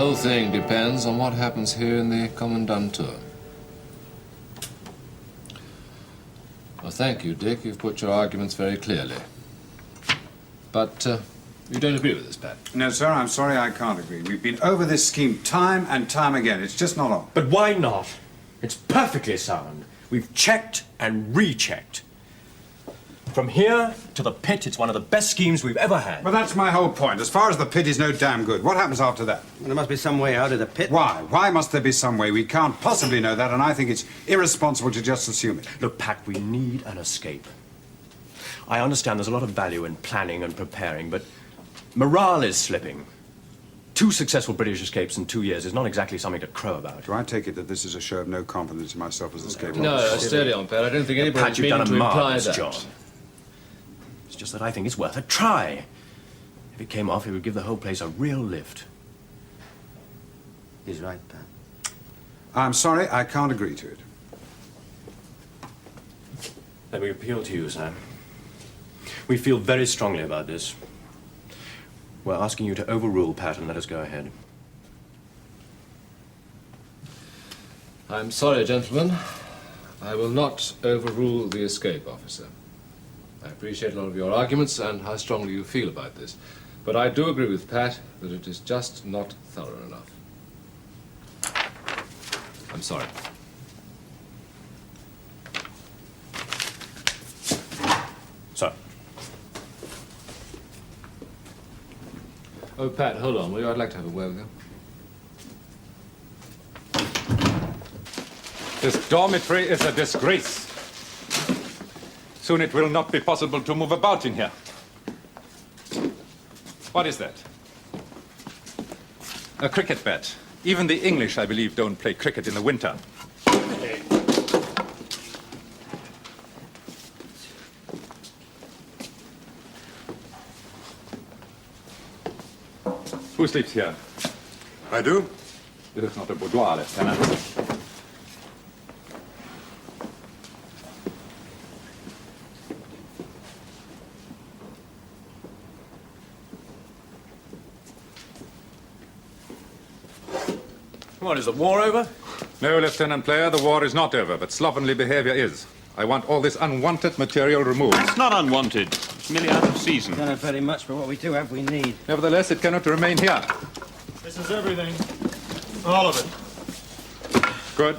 whole thing depends on what happens here in the Kommandantur. Well, thank you, Dick. You've put your arguments very clearly. But you don't agree with this, Pat? No, sir, I'm sorry, I can't agree. We've been over this scheme time and time again. It's just not on. But why not? It's perfectly sound. We've checked and rechecked. From here to the pit, it's one of the best schemes we've ever had. Well, that's my whole point. As far as the pit is no damn good. What happens after that? Well, there must be some way out of the pit. Why? Why must there be some way? We can't possibly know that, and I think it's irresponsible to just assume it. Look, Pat, we need an escape. I understand there's a lot of value in planning and preparing, but morale is slipping. 2 successful British escapes in 2 years is not exactly something to crow about. Do I take it that this is a show of no confidence in myself as escape No, steady on, Pat. I don't think anybody's Pat, you've meaning done a to imply marvelous that. job. It's just that I think it's worth a try. If it came off, it would give the whole place a real lift. He's right, Pat. I'm sorry, I can't agree to it. Then we appeal to you, Sam. We feel very strongly about this. We're asking you to overrule Pat and let us go ahead. I'm sorry, gentlemen. I will not overrule the escape officer. I appreciate a lot of your arguments and how strongly you feel about this. But I do agree with Pat that it is just not thorough enough. I'm sorry. So, Oh, Pat, hold on, will you? I'd like to have a word with you. This dormitory is a disgrace. Soon it will not be possible to move about in here. What is that? A cricket bat. Even the English, I believe, don't play cricket in the winter. Who sleeps here? I do? This is not a boudoir, Lieutenant. what, is the war over? No, Lieutenant Player, the war is not over, but slovenly behavior is. I want all this unwanted material removed. It's not unwanted. It's merely out of season. Don't have very much, but what we do have, we need. Nevertheless, it cannot remain here. This is everything. All of it. Good.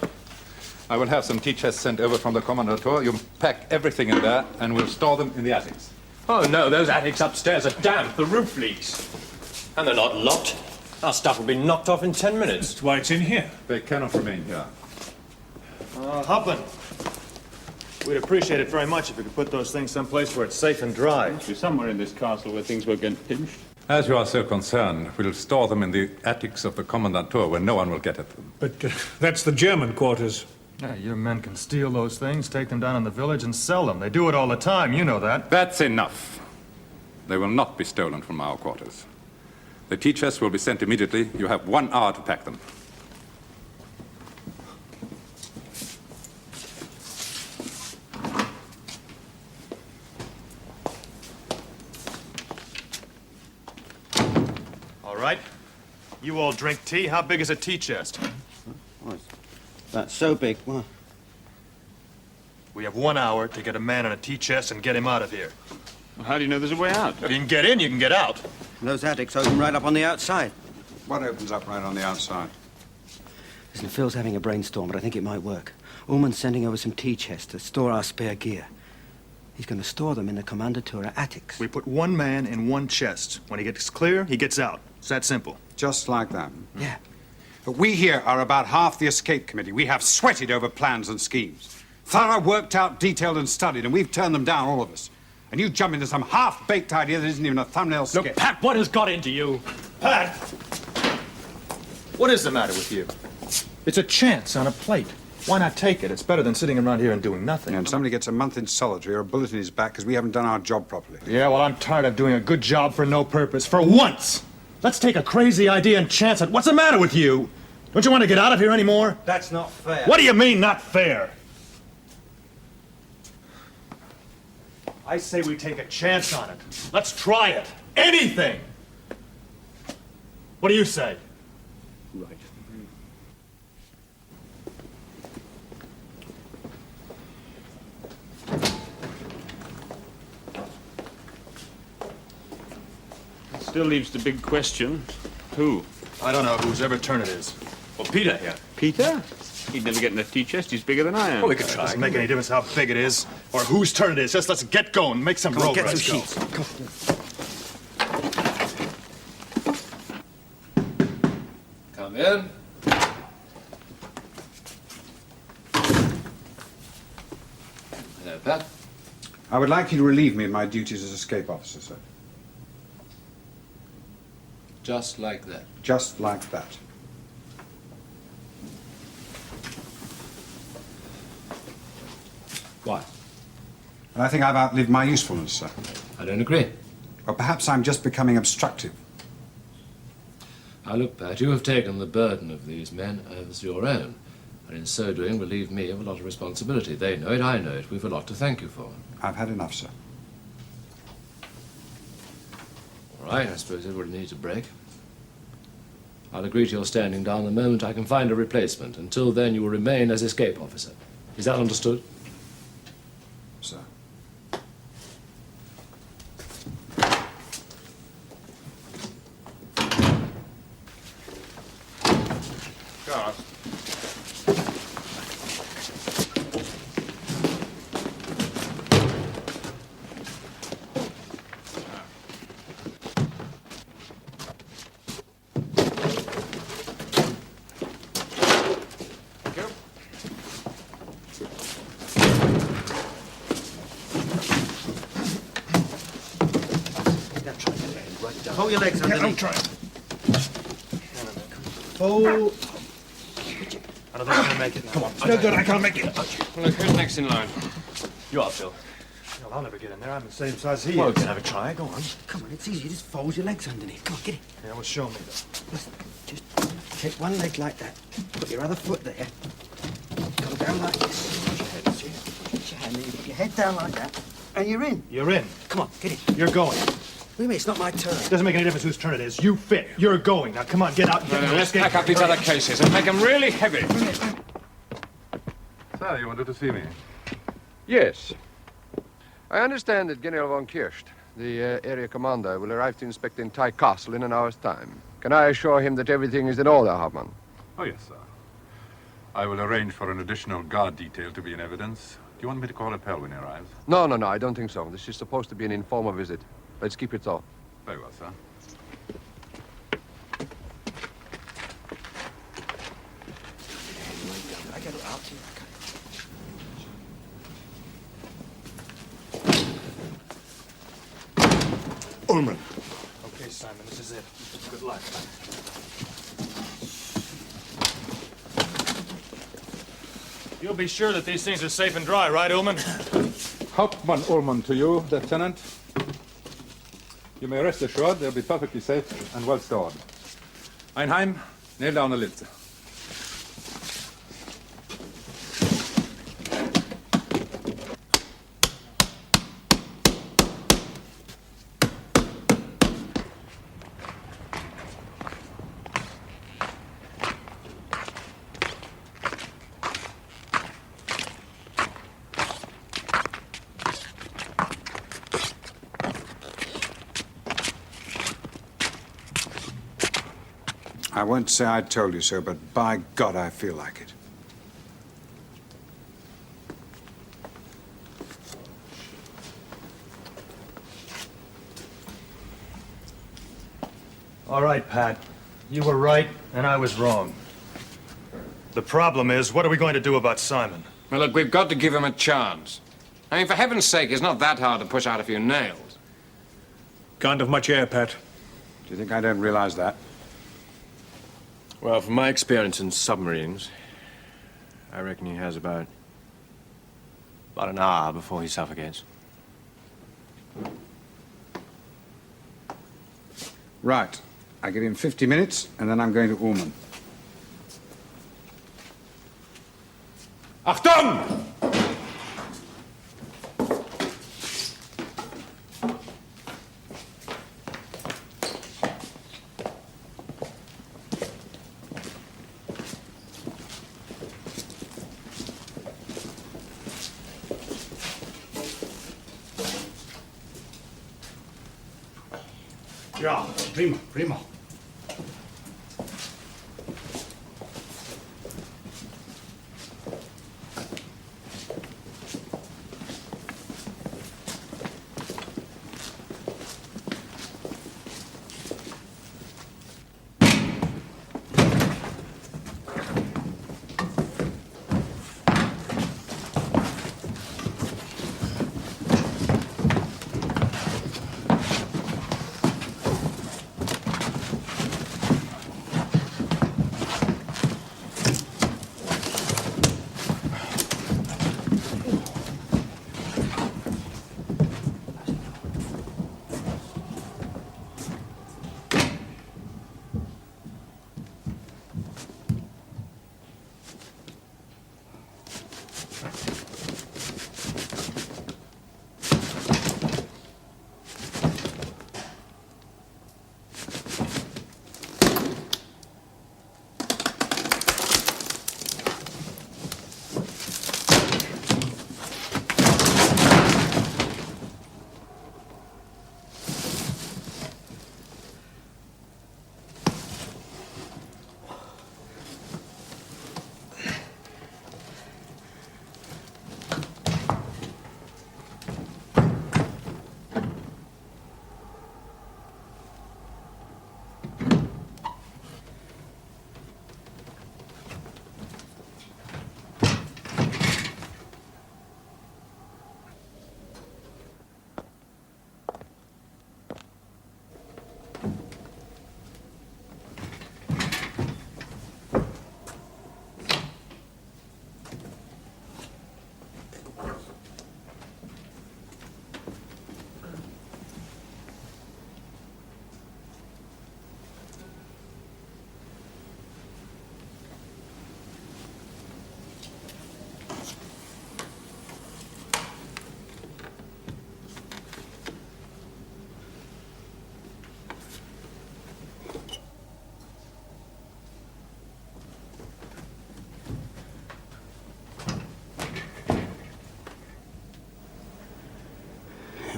I will have some tea chests sent over from the Kommandantur. You pack everything in there, and we'll store them in the attics. Oh, no, those attics upstairs are damp. The roof leaks. And they're not locked. Our stuff will be knocked off in 10 minutes. That's why it's in here. They cannot remain here. Hopland. We'd appreciate it very much if you could put those things someplace where it's safe and dry. There's somewhere in this castle where things will get pinched. As you are so concerned, we'll store them in the attics of the Kommandantur where no one will get at them. But that's the German quarters. Yeah, your men can steal those things, take them down in the village and sell them. They do it all the time, you know that. That's enough. They will not be stolen from our quarters. The tea chests will be sent immediately. You have 1 hour to pack them. All right. You all drink tea. How big is a tea chest? Oh, that's so big. Well, We have 1 hour to get a man in a tea chest and get him out of here. Well, how do you know there's a way out? If you can get in, you can get out. those attics open right up on the outside. What opens up right on the outside? Listen, Phil's having a brainstorm, but I think it might work. Ullman's sending over some tea chests to store our spare gear. He's going to store them in the Kommandantur attics. We put 1 man in 1 chest. When he gets clear, he gets out. It's that simple. Just like that. Yeah. But we here are about half the escape committee. We have sweated over plans and schemes. Thorough, worked out, detailed, and studied, and we've turned them down, all of us. And you jump into some half-baked idea that isn't even a thumbnail sketch. Look, Pat, what has got into you? Pat! What is the matter with you? It's a chance on a plate. Why not take it? It's better than sitting around here and doing nothing. And somebody gets a month in solitary or a bullet in his back because we haven't done our job properly. Yeah, well, I'm tired of doing a good job for no purpose. For once! Let's take a crazy idea and chance it. What's the matter with you? Don't you want to get out of here anymore? That's not fair. What do you mean, not fair? I say we take a chance on it. Let's try it. Anything! What do you say? Right. Still leaves the big question. Who? I don't know whose ever turn it is. Well, Peter here. Peter? He'd never get in a tea chest. He's bigger than I am. Well, we could try. Doesn't make any difference how big it is or whose turn it is. Just let's get going. Make some road Get some rest go. sheets. Come on. Come in. Hello, Pat. I would like you to relieve me of my duties as escape officer, sir. Just like that. Just like that. Why? And I think I've outlived my usefulness, sir. I don't agree. Or perhaps I'm just becoming obstructive. Now look, Pat, you have taken the burden of these men as your own, and in so doing relieve me of a lot of responsibility. They know it, I know it. We've a lot to thank you for. I've had enough, sir. All right, I suppose everybody needs a break. I'll agree to your standing down the moment I can find a replacement. Until then, you will remain as escape officer. Is that understood? Sir. Hold your legs underneath. I'm trying. Oh, I don't think I'm going to make it now. come on. No good. I can't make it. Well, look, who's next in line? You are, Phil. Well, I'll never get in there. I'm the same size he Well, we is. can have a try. Go on. Come on, it's easy. Just fold your legs underneath. Come on, get it. Yeah, well, show me though. Listen, just take one leg like that. Put your other foot there. Go down like this. Put your head, see? Put your hand there. You put your head down like that. And you're in. You're in. Come on, get it. You're going. Wait a minute, it's not my turn. Doesn't make any difference whose turn it is. You fit. You're going. Now, come on, get out. And get in the Let's escape. pack up these other cases and make them really heavy. Sir, you wanted to see me? Yes. I understand that General von Kirst, the area commander, will arrive to inspect the entire castle in an hour's time. Can I assure him that everything is in order, Hauptmann? Oh, yes, sir. I will arrange for an additional guard detail to be in evidence. Do you want me to call Appel when he arrives? No, I don't think so. This is supposed to be an informal visit. Let's keep it so. Very well, sir. I get it out. Ullman. Okay, Simon, this is it. Good luck. You'll be sure that these things are safe and dry, right, Ullman? Hauptmann Ullmann to you, Lieutenant. You may rest assured they'll be perfectly safe and well stored. Einheim, nail down a lid. I won't say I told you so, but by God, I feel like it. All right, Pat. You were right, and I was wrong. The problem is, what are we going to do about Simon? Well, look, we've got to give him a chance. I mean, for heaven's sake, it's not that hard to push out a few nails. Can't have much air, Pat. Do you think I don't realize that? Well, from my experience in submarines, I reckon he has about an hour before he suffocates. Right. I give him 50 minutes, and then I'm going to Ullman. Achtung! Ja, prima, prima.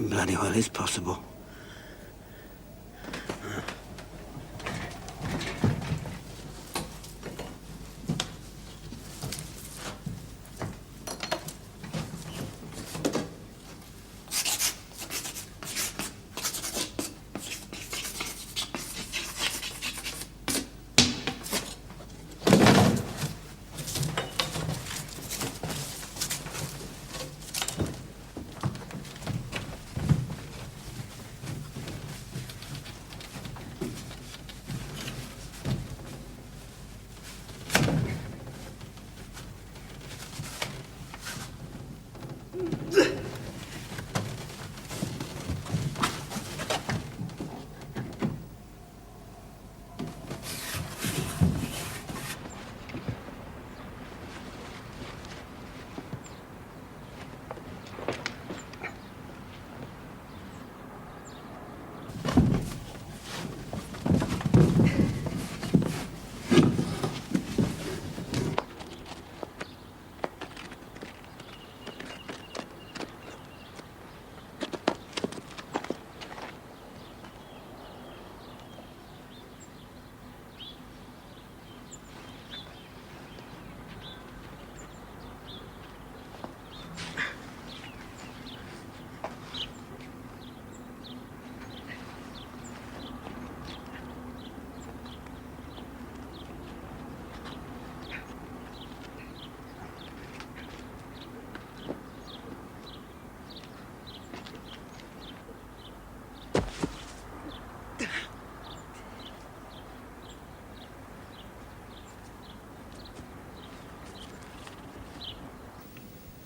Bloody well is possible.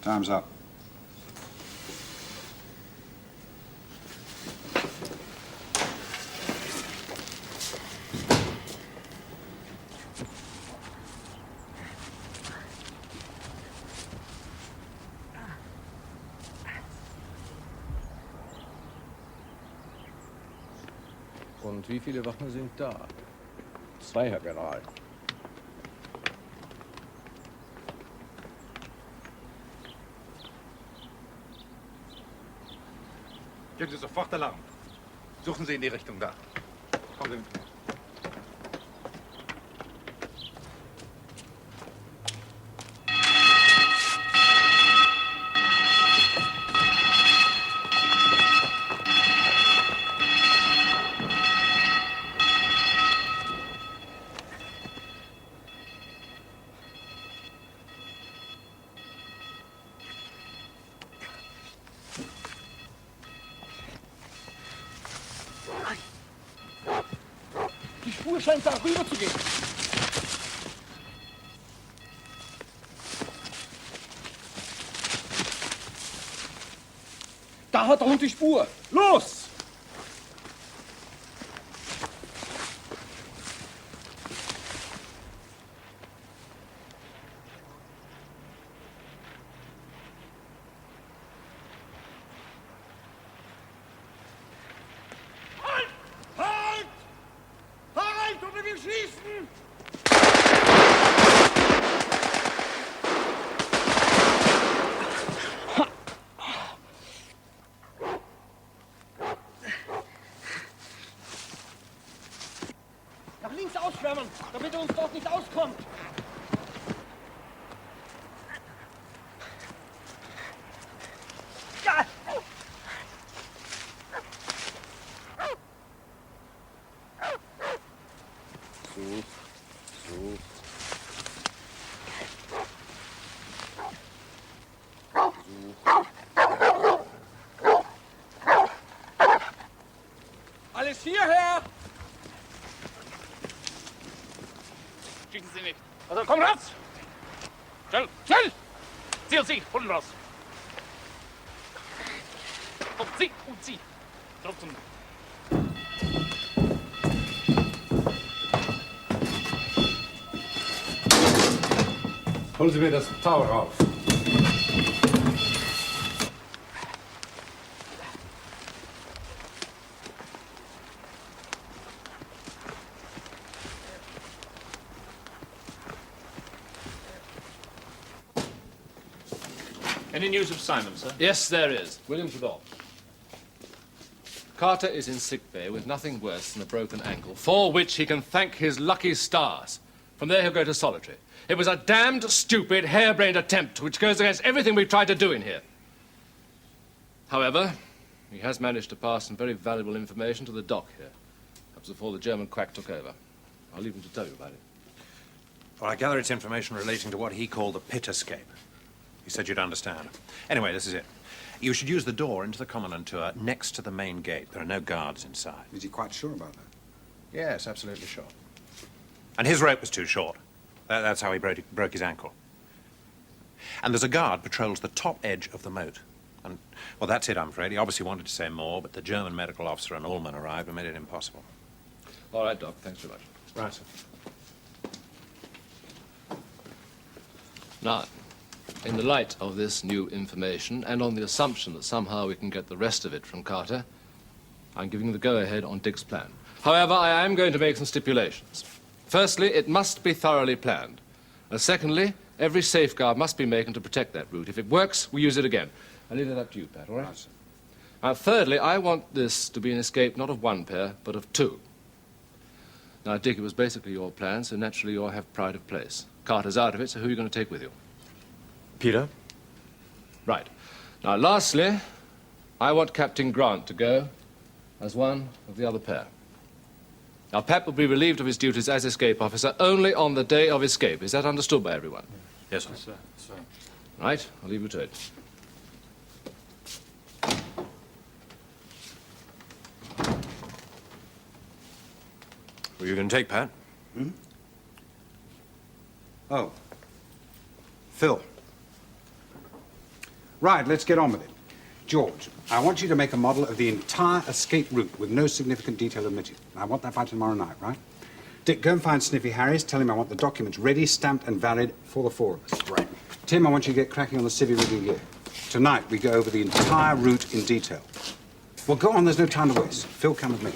Time's up. Und wie viele Wachen sind da? 2, Herr General. Geben Sie sofort Alarm. Suchen Sie in die Richtung da. Kommen Sie mit mir. Die Spur scheint da rüber zu gehen. Da hat der Hund die Spur. Los! Halt! Halt! Halt! Oder wir schießen! Nach links ausschwärmen, damit er uns dort nicht auskommt. Ja! Alles hierher! Schießen Sie nicht. Also, komm raus! Schnell, schnell! Sie und Sie, unten raus! Komm, Sie und Sie! Klopfen. Holen Sie mir das Tau rauf. Any news of Simon, sir? Yes, there is. William Trevor. Carter is in sick bay with nothing worse than a broken ankle, for which he can thank his lucky stars. From there he'll go to solitary. It was a damned stupid, harebrained attempt which goes against everything we've tried to do in here. However, he has managed to pass some very valuable information to the doc here. That was before the German quack took over. I'll leave him to tell you about it. Well, I gather it's information relating to what he called the pit escape. He said you'd understand. Anyway, this is it. You should use the door into the Kommandantur next to the main gate. There are no guards inside. Is he quite sure about that? Yes, absolutely sure. And his rope was too short. That's how he broke his ankle. And there's a guard patrols the top edge of the moat. And, well, that's it, I'm afraid. He obviously wanted to say more, but the German medical officer and Ullman arrived and made it impossible. All right, Doc. Thanks very much. Right, sir. Now, in the light of this new information, and on the assumption that somehow we can get the rest of it from Carter, I'm giving the go-ahead on Dick's plan. However, I am going to make some stipulations. Firstly, it must be thoroughly planned. And secondly, every safeguard must be made to protect that route. If it works, we use it again. I'll leave it up to you, Pat, all right? Right, sir. And thirdly, I want this to be an escape not of one pair, but of two. Now, Dick, it was basically your plan, so naturally you'll have pride of place. Carter's out of it, so who are you going to take with you? Peter? Right. Now, lastly, I want Captain Grant to go as one of the other pair. Now, Pat will be relieved of his duties as escape officer only on the day of escape. Is that understood by everyone? Yes, sir. Sir, sir. Right? I'll leave you to it. Who are you going to take, Pat? Oh. Phil. Right, let's get on with it. George, I want you to make a model of the entire escape route with no significant detail omitted. I want that by tomorrow night, right? Dick, go and find Sniffy Harris. Tell him I want the documents ready, stamped, and valid for the four of us. Right. Tim, I want you to get cracking on the civvy rigging gear. Tonight, we go over the entire route in detail. Well, go on. There's no time to waste. Phil, come with me.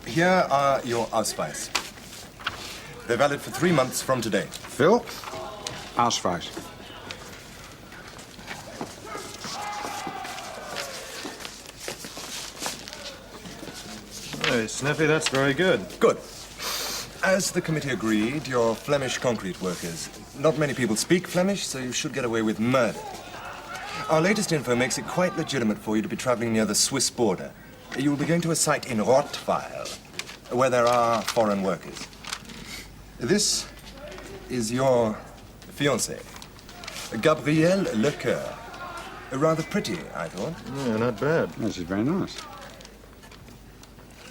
Here are your Ausweis. They're valid for 3 months from today. Phil? Ausweis. Hey, Sniffy, that's very good. Good. As the committee agreed, you're Flemish concrete workers. Not many people speak Flemish, so you should get away with murder. Our latest info makes it quite legitimate for you to be traveling near the Swiss border. You will be going to a site in Rottweil, where there are foreign workers. This is your fiancée, Gabrielle Lecoeur. Rather pretty, I thought. Yeah, not bad. This is very nice.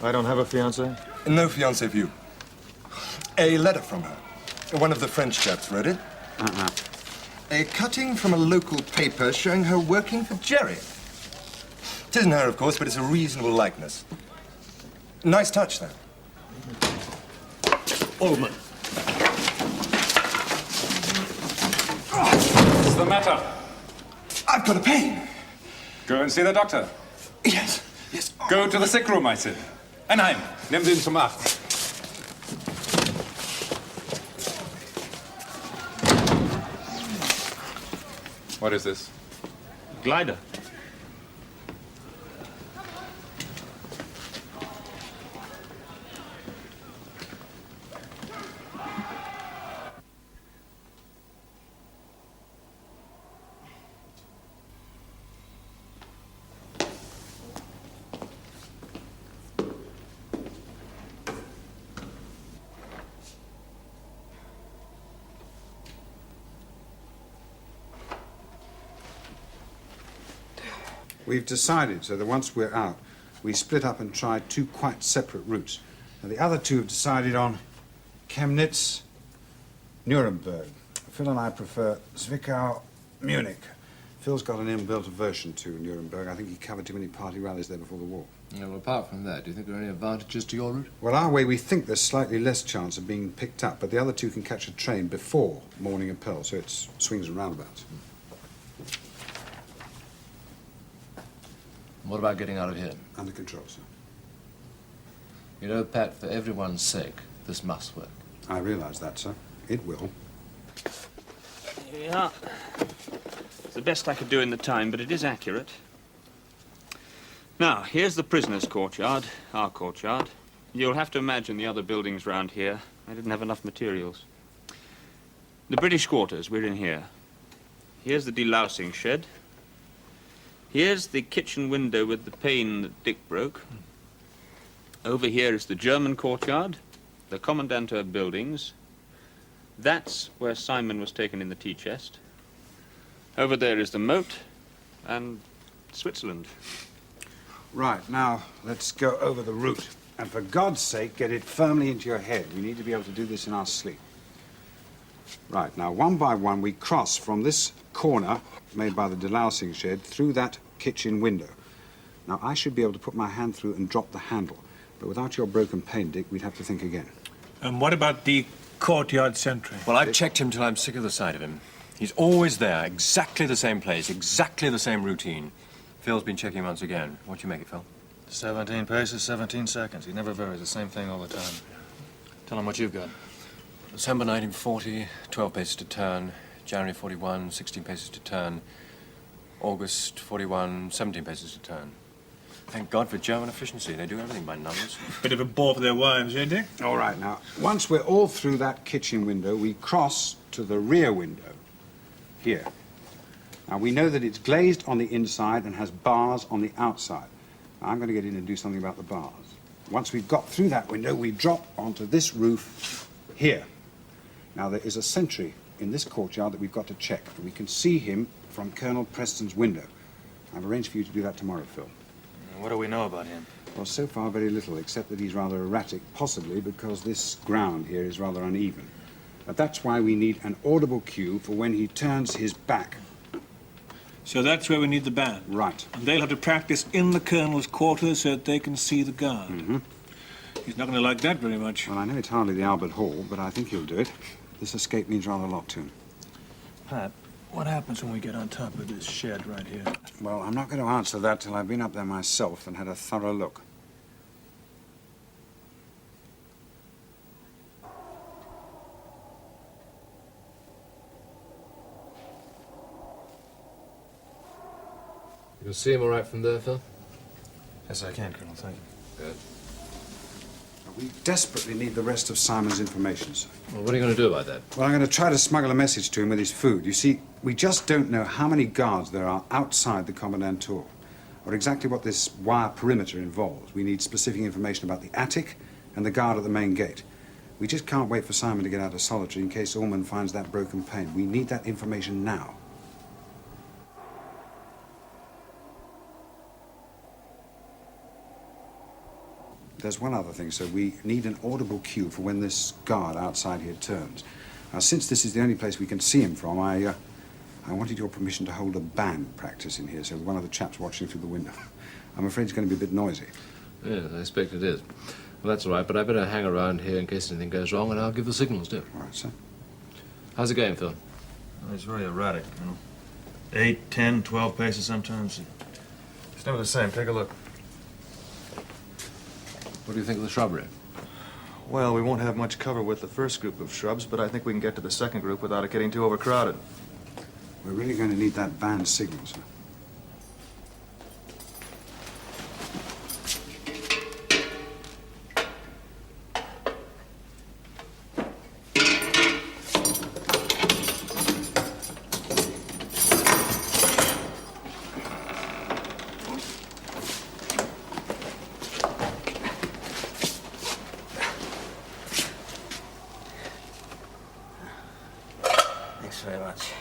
I don't have a fiancé? No fiancé for you. A letter from her. One of the French chaps wrote it. A cutting from a local paper showing her working for Jerry. It isn't her, of course, but it's a reasonable likeness. Nice touch, though. Ullman. What's the matter? I've got a pain. Go and see the doctor. Yes, yes. Go to the sick room, I said. Einheim, nimm den zum Arzt. What is this? Glider. We've decided so that once we're out, we split up and try 2 quite separate routes. And the other 2 have decided on Chemnitz, Nuremberg. Phil and I prefer Zwickau, Munich. Phil's got an inbuilt aversion to Nuremberg. I think he covered too many party rallies there before the war. Yeah, well, apart from that, do you think there are any advantages to your route? Well, our way, we think there's slightly less chance of being picked up, but the other 2 can catch a train before morning and Pearl, so it swings and roundabouts. What about getting out of here? Under control, sir. You know, Pat, for everyone's sake, this must work. I realize that, sir. It will. Yeah. It's the best I could do in the time, but it is accurate. Now, here's the prisoners' courtyard, our courtyard. You'll have to imagine the other buildings round here. I didn't have enough materials. The British quarters, we're in here. Here's the delousing shed. Here's the kitchen window with the pane that Dick broke. Over here is the German courtyard, the Kommandantur buildings. That's where Simon was taken in the tea chest. Over there is the moat and Switzerland. Right, now let's go over the route. And for God's sake, get it firmly into your head. We need to be able to do this in our sleep. Right, now one by one we cross from this corner made by the delousing shed through that kitchen window. Now I should be able to put my hand through and drop the handle, but without your broken pane, Dick, we'd have to think again. And what about the courtyard sentry? Well, I've checked him till I'm sick of the sight of him. He's always there, exactly the same place, exactly the same routine. Phil's been checking once again. What do you make it, Phil? 17 paces, 17 seconds. He never varies, the same thing all the time. Tell him what you've got. December 1940, 12 paces to turn. January 41, 16 paces to turn. August 41, 17 paces to turn. Thank God for German efficiency. They do everything by numbers. Bit of a bore for their wives, eh, Dick? All right, now, once we're all through that kitchen window, we cross to the rear window. Here. Now, we know that it's glazed on the inside and has bars on the outside. Now, I'm going to get in and do something about the bars. Once we've got through that window, we drop onto this roof here. Now, there is a sentry in this courtyard that we've got to check, and we can see him from Colonel Preston's window. I've arranged for you to do that tomorrow, Phil. What do we know about him? Well, so far, very little, except that he's rather erratic, possibly because this ground here is rather uneven. But that's why we need an audible cue for when he turns his back. So that's where we need the band. Right. And they'll have to practice in the colonel's quarters so that they can see the guard. Mm-hmm. He's not going to like that very much. Well, I know it's hardly the Albert Hall, but I think he'll do it. This escape means rather a lot to him. Pat, what happens when we get on top of this shed right here? Well, I'm not going to answer that till I've been up there myself and had a thorough look. You see him all right from there, Phil? Yes, I can, Colonel. Thank you. Good. We desperately need the rest of Simon's information, sir. Well, what are you going to do about that? Well, I'm going to try to smuggle a message to him with his food. You see, we just don't know how many guards there are outside the Commandantur, or exactly what this wire perimeter involves. We need specific information about the attic and the guard at the main gate. We just can't wait for Simon to get out of solitary in case Ullman finds that broken pane. We need that information now. There's one other thing, sir. We need an audible cue for when this guard outside here turns. Now, since this is the only place we can see him from, I wanted your permission to hold a band practice in here, so one of the chaps watching through the window. I'm afraid it's going to be a bit noisy. Yes, I expect it is. Well, that's all right, but I better hang around here in case anything goes wrong, and I'll give the signals, too. All right, sir. How's it going, Phil? Well, he's very erratic, you know. 8, 10, 12 paces sometimes. It's never the same. Take a look. What do you think of the shrubbery? Well, we won't have much cover with the first group of shrubs, but I think we can get to the second group without it getting too overcrowded. We're really going to need that band signal, sir. Thanks very much.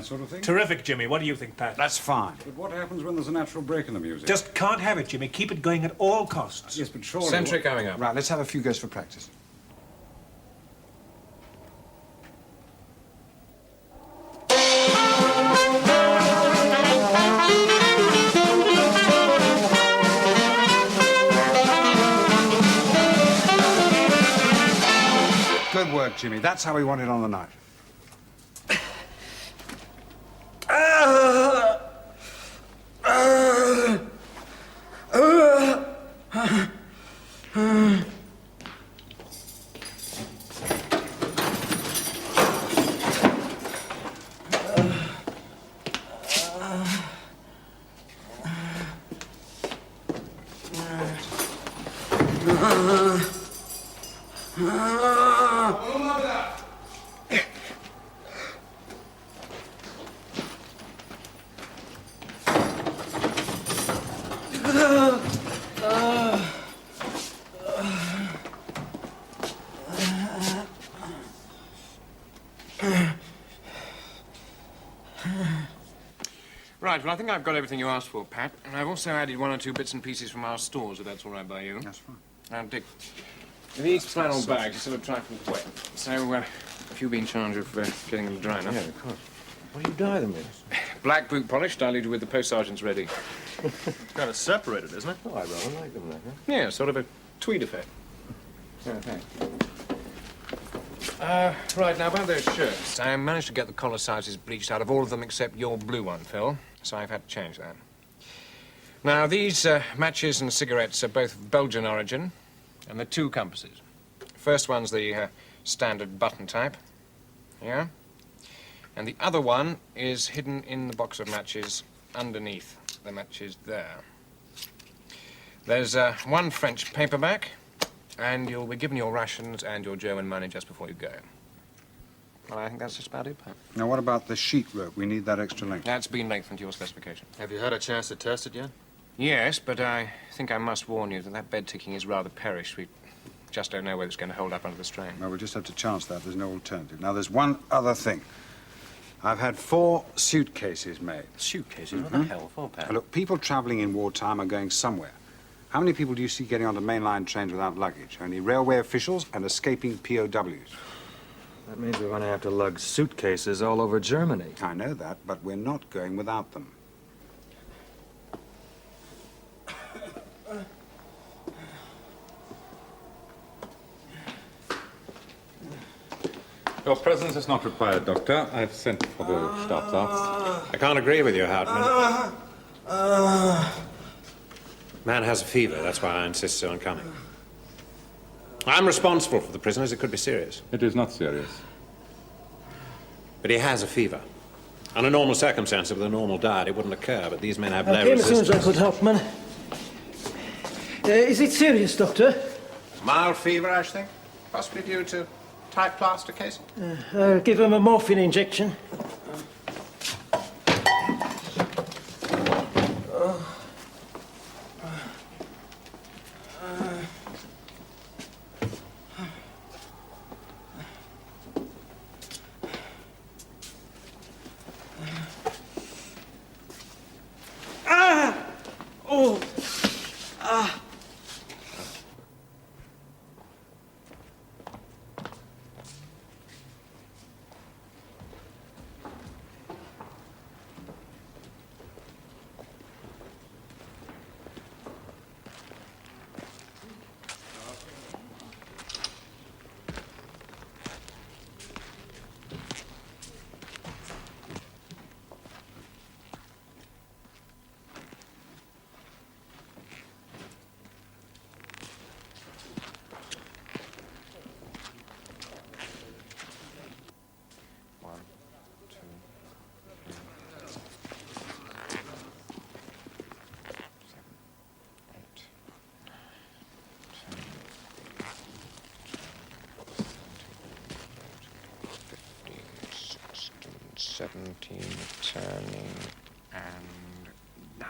Sort of thing? Terrific, Jimmy. What do you think, Pat? That's fine. But what happens when there's a natural break in the music? Just can't have it, Jimmy. Keep it going at all costs. Yes, but surely... Sentry coming up. Right, let's have a few goes for practice. Good work, Jimmy. That's how we want it on the night. Right, well, I think I've got everything you asked for, Pat. And I've also added 1 or 2 bits and pieces from our stores, if that's all right by you. That's fine. Now, Dick, these flannel bags are still a trifle wet. So, have you been in charge of getting them to dry enough? Yeah, of course. What do you dye them with? Black boot polish diluted with the post sergeant's ready. Kind of separated, isn't it? Oh, I rather like them, like that. Yeah, sort of a tweed effect. Yeah, thanks. Right, now about those shirts. I managed to get the collar sizes bleached out of all of them except your blue one, Phil. So I've had to change that. Now, these matches and cigarettes are both Belgian origin, and they're 2 compasses. First one's the standard button type. Yeah? And the other one is hidden in the box of matches underneath. the matches there. There's one French paperback, and you'll be given your rations and your German money just before you go. Well, I think that's just about it, Pat. Now, what about the sheet rope? We need that extra length. That's been lengthened to your specification. Have you had a chance to test it yet? Yes, but I think I must warn you that that bed ticking is rather perish. We just don't know whether it's going to hold up under the strain. Well, we'll just have to chance that. There's no alternative. Now, there's one other thing. I've had 4 suitcases made. Suitcases? What the hell for, Pat? Now, look, people traveling in wartime are going somewhere. How many people do you see getting onto mainline trains without luggage? Only railway officials and escaping POWs. That means we're going to have to lug suitcases all over Germany. I know that, but we're not going without them. Your presence is not required, Doctor. I've sent for the Stabsarzt. I can't agree with you, Hauptmann. Man has a fever, that's why I insisted on coming. I'm responsible for the prisoners. It could be serious. It is not serious. But he has a fever. Under normal circumstances, with a normal diet, it wouldn't occur, but these men have I no came as soon resistance. as I could, Hauptmann. Is it serious, Doctor? Mild fever, I should think. Possibly due to tight plaster casing. I'll give him a morphine injection. Turning, and now.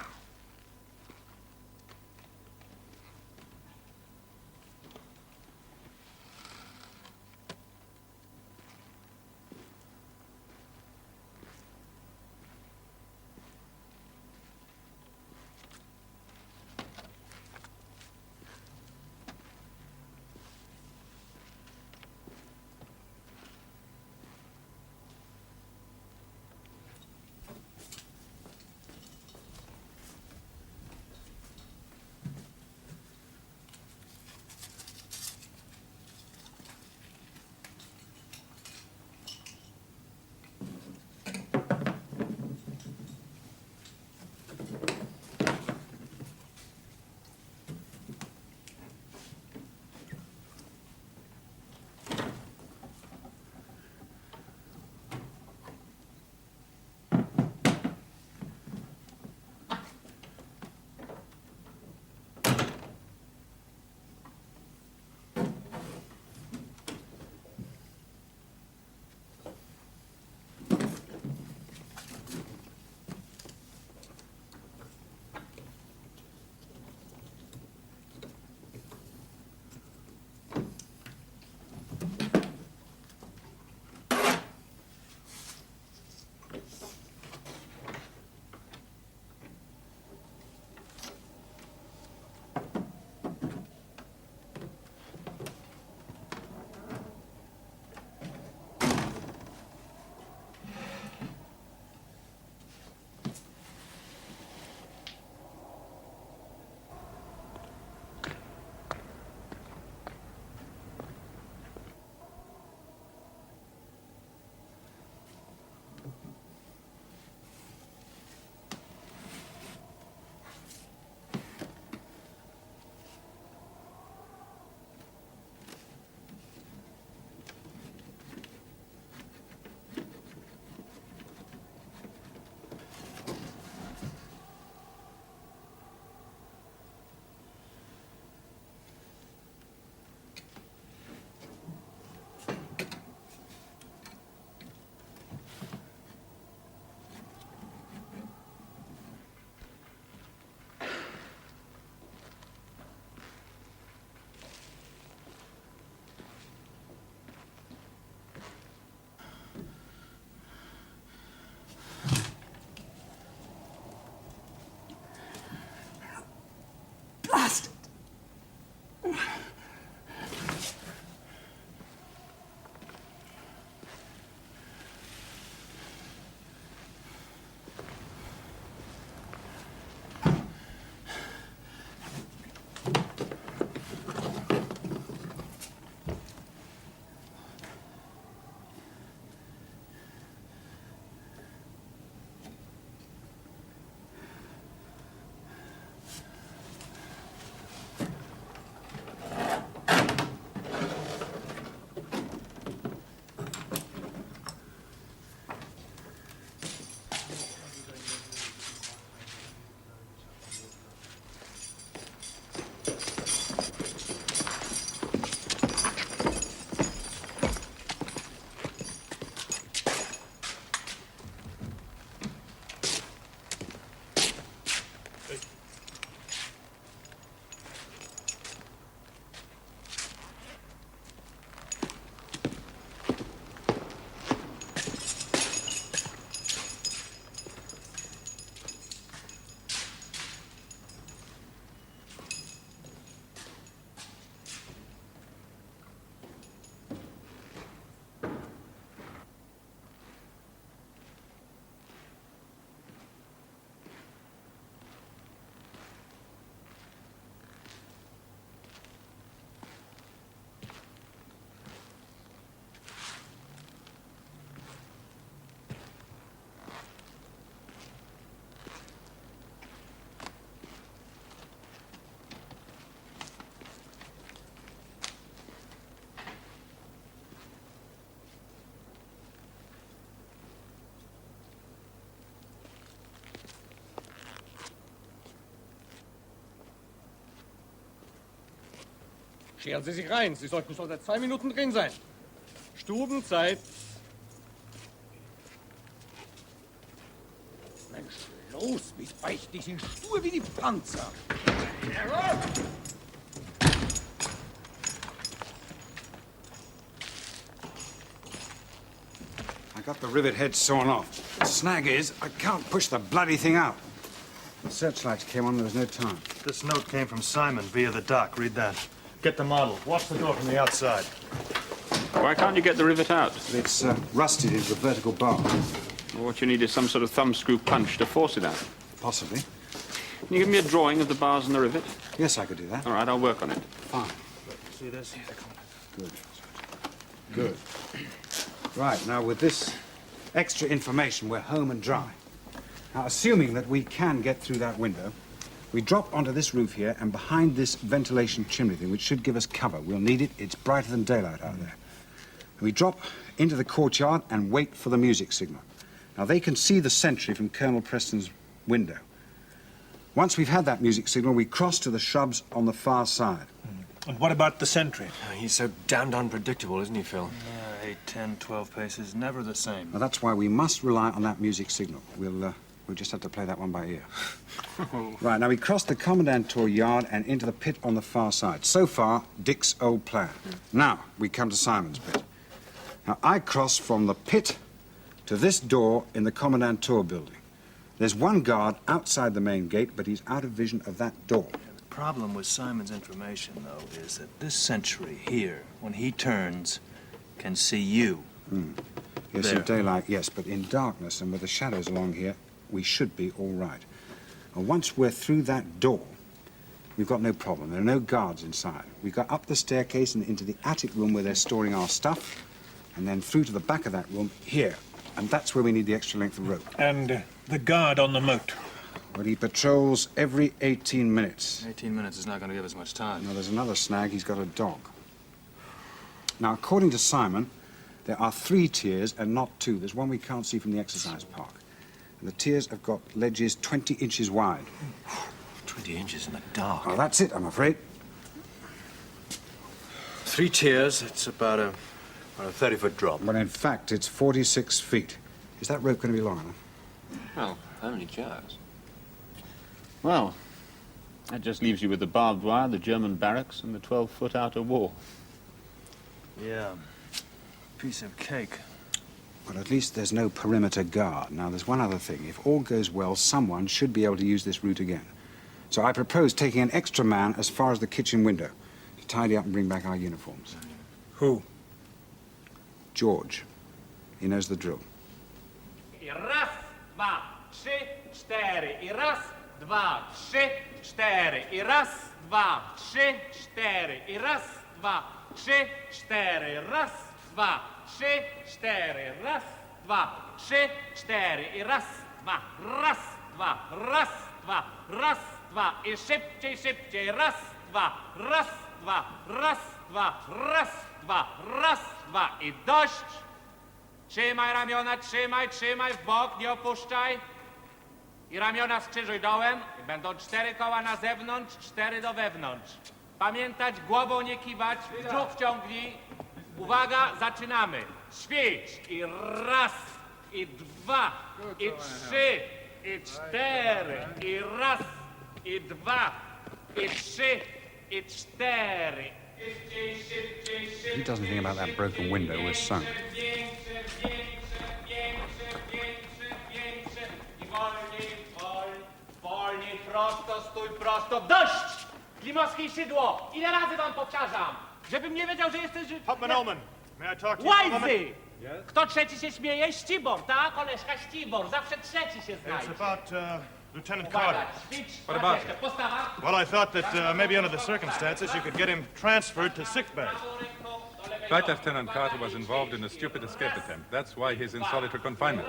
Scheren Sie sich rein. Sie sollten schon seit 2 Minuten drin sein. Stubenzeit. Mensch, los, mich beicht dich in stur wie die Panzer. I got the rivet head sawn off. The snag is, I can't push the bloody thing out. The searchlights came on, there was no time. This note came from Simon via the dock. Read that. Get the model. Watch the door from the outside. Why can't you get the rivet out? It's rusted into the vertical bar. Well, what you need is some sort of thumbscrew punch to force it out. Possibly. Can you give me a drawing of the bars and the rivet? Yes, I could do that. All right, I'll work on it. Fine. See this? Good. Good. Right, now with this extra information, we're home and dry. Now, assuming that we can get through that window, we drop onto this roof here and behind this ventilation chimney thing, which should give us cover. We'll need it. It's brighter than daylight out there. And we drop into the courtyard and wait for the music signal. Now, they can see the sentry from Colonel Preston's window. Once we've had that music signal, we cross to the shrubs on the far side. And what about the sentry? He's so damned unpredictable, isn't he, Phil? 8, 10, 12 paces, never the same. Well, that's why we must rely on that music signal. We'll just have to play that one by ear. Right, now we cross the Commandantur yard and into the pit on the far side. So far, Dick's old plan. Now, we come to Simon's pit. Now, I cross from the pit to this door in the Commandantur building. There's one guard outside the main gate, but he's out of vision of that door. The problem with Simon's information, though, is that this sentry here, when he turns, can see you. Yes, There. in daylight, yes, but in darkness and with the shadows along here, we should be all right. And once we're through that door, we've got no problem. There are no guards inside. We go up the staircase and into the attic room where they're storing our stuff, and then through to the back of that room here. And that's where we need the extra length of rope. And the guard on the moat? Well, he patrols every 18 minutes. 18 minutes is not going to give us much time. Now, there's another snag. He's got a dog. Now, according to Simon, there are 3 tiers and not 2. There's one we can't see from the exercise park. And the tiers have got ledges 20 inches wide. 20 inches in the dark. Oh, that's it, I'm afraid. 3 tiers, it's about a 30-foot drop. Well, in fact, it's 46 feet. Is that rope going to be long enough? Well, only just. Well, that just leaves you with the barbed wire, the German barracks, and the 12-foot outer wall. Yeah. Piece of cake. Well, at least there's no perimeter guard. Now, there's one other thing. If all goes well, someone should be able to use this route again. So I propose taking an extra man as far as the kitchen window to tidy up and bring back our uniforms. Who? George. He knows the drill. Raz, dwa, trzy, cztery. I raz, dwa, trzy, cztery. I raz, dwa, trzy, cztery. I raz, dwa, trzy, cztery. Raz, dwa, trzy, cztery. Raz, dwa, trzy, cztery. I raz, dwa, raz, dwa, raz, dwa, raz, dwa. I szybciej, szybciej. Raz, dwa, raz, dwa, raz, dwa, raz, dwa, raz, dwa. I dość. Trzymaj ramiona, trzymaj, trzymaj w bok, nie opuszczaj. I ramiona skrzyżuj dołem. I będą 4 koła na zewnątrz, 4 do wewnątrz. Pamiętać, głową nie kiwać, brzuch wciągnij. Uwaga, zaczynamy. Ćwicz. I raz, i dwa, i 3, i 4. I raz, i dwa, i 3, i 4. He doesn't think about that broken window we're sunk. Wolniej, prosto, stój, prosto. Dość! Klimowski i Szydło, ile razy wam powtarzam? Żebym nie wiedział, że jesteś... Hopman Oman, may I talk to you for a moment? Łajzy! Kto trzeci się śmieje? Ścibor, tak? Koleżka Ścibor, zawsze trzeci się znajdzie. It's about Lieutenant Uwaga, Carter. ćwicz, What about jeszcze, postawa. Well, I thought that maybe under the circumstances you could get him transferred to sickbay. Flight Lieutenant Carter was involved in a stupid escape attempt. That's why he's in solitary confinement.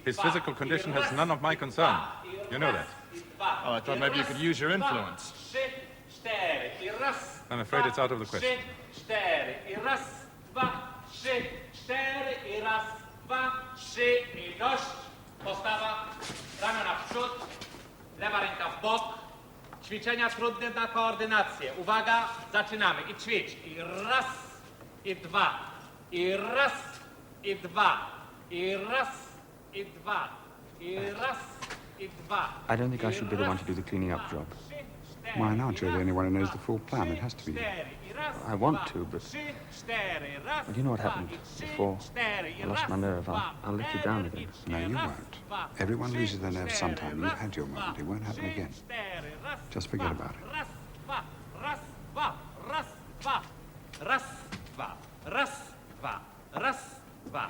His physical condition has none of my concern. You know that. Oh, I thought maybe you could use your influence. I'm afraid it's out of the question. 3, 4. I raz, 2, 3, 4. I raz, 2, 3. I dość. Postawa. Ramiona w przód. Lewa ręka w bok. Ćwiczenia trudne na koordynację. Uwaga, zaczynamy. I ćwicz. I raz, i dwa. I raz, i dwa. I raz, i dwa. I raz, i dwa. I don't think I should be the one to do the cleaning up job. Why not? You're the only one who knows the full plan. It has to be you. I want to, but... Well, you know what happened before? I lost my nerve. I'll let you down again. No, you won't. Everyone loses their nerve sometime. You've had your moment. It won't happen again. Just forget about it. Raz, dwa, raz, dwa, raz, dwa, raz, dwa, raz, dwa, raz, dwa.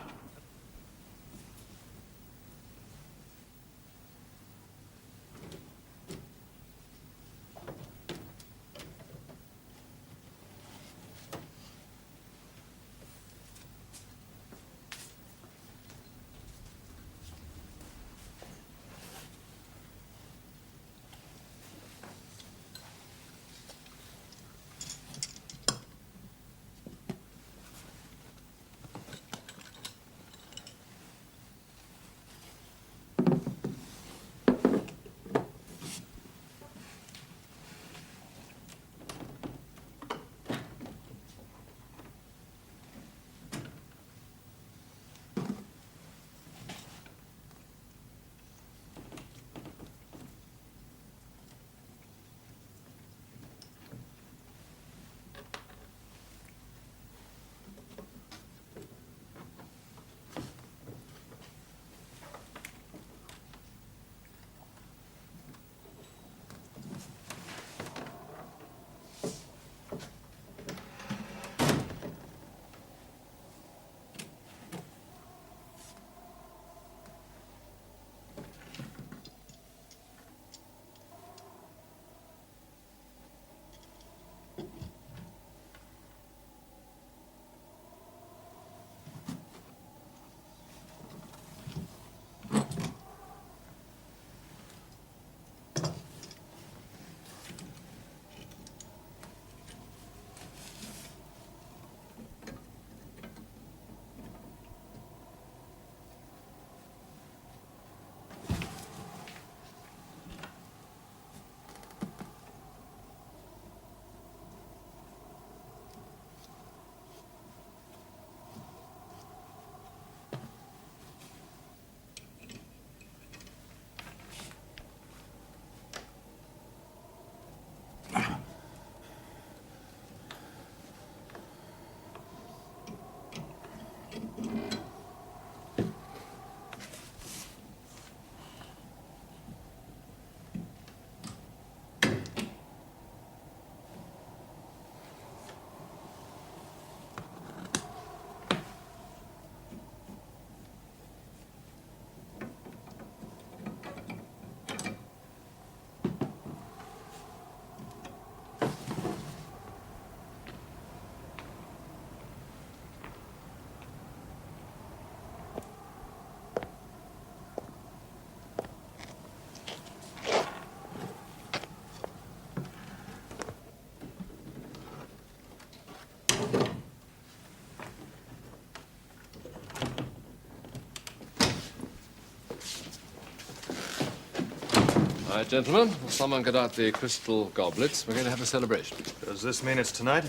All right, gentlemen, will someone get out the crystal goblets? We're going to have a celebration. Does this mean it's tonight?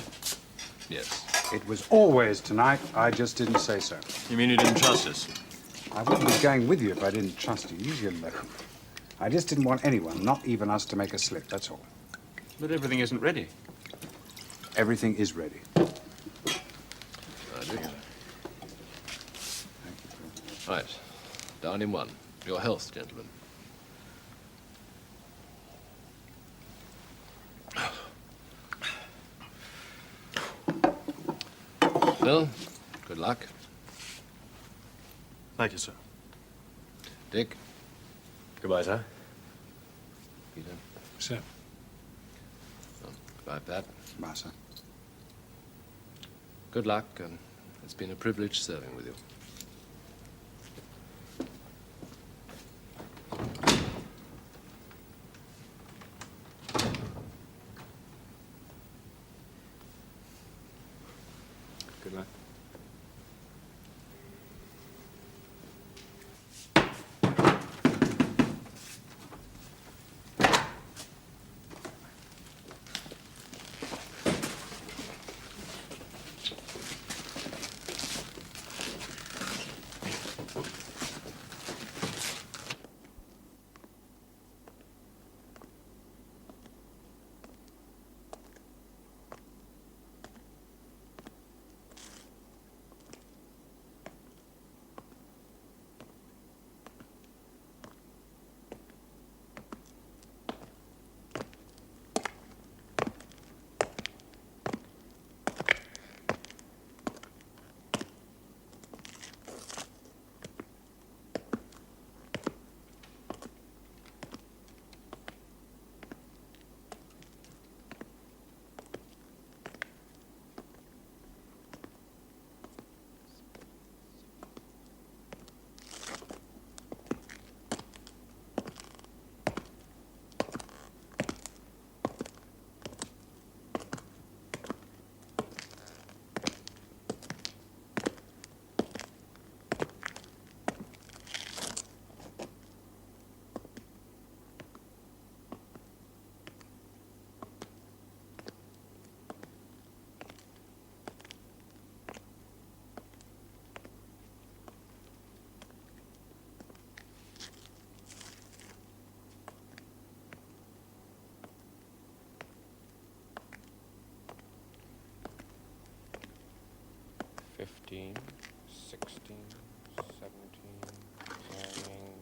Yes. It was always tonight. I just didn't say so. You mean you didn't trust us? I wouldn't be going with you if I didn't trust you. Leave you alone. I just didn't want anyone, not even us, to make a slip, that's all. But everything isn't ready. Everything is ready. Right. Down in one. Your health, gentlemen. Bill, good luck. Thank you, sir. Dick. Goodbye, sir. Peter. Sir. Oh, goodbye, Pat. Bye, sir. Good luck, and it's been a privilege serving with you. Good luck. 15, 16, 17, turning,